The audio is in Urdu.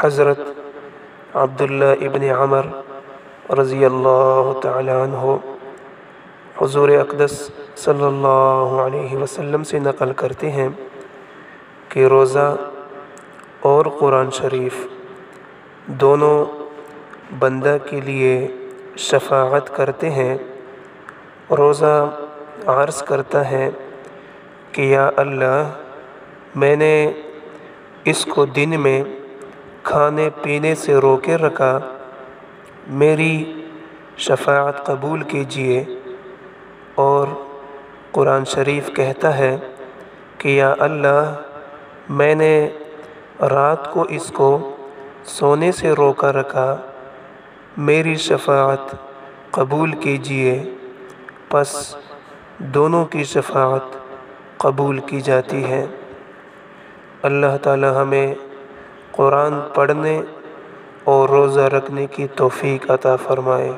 حضرت عبداللہ ابن عمر رضی اللہ تعالی عنہ حضور اقدس صلی اللہ علیہ وسلم سے نقل کرتے ہیں کہ روزہ اور قرآن شریف دونوں بندہ کے لیے شفاعت کرتے ہیں۔ روزہ عرض کرتا ہے کہ یا اللہ، میں نے اس کو دن میں کھانے پینے سے روکے رکھا، میری شفاعت قبول کیجیے۔ اور قرآن شریف کہتا ہے کہ یا اللہ، میں نے رات کو اس کو سونے سے روکا رکھا، میری شفاعت قبول کیجیے۔ پس دونوں کی شفاعت قبول کی جاتی ہے۔ اللہ تعالی ہمیں قرآن پڑھنے اور روزہ رکھنے کی توفیق عطا فرمائے۔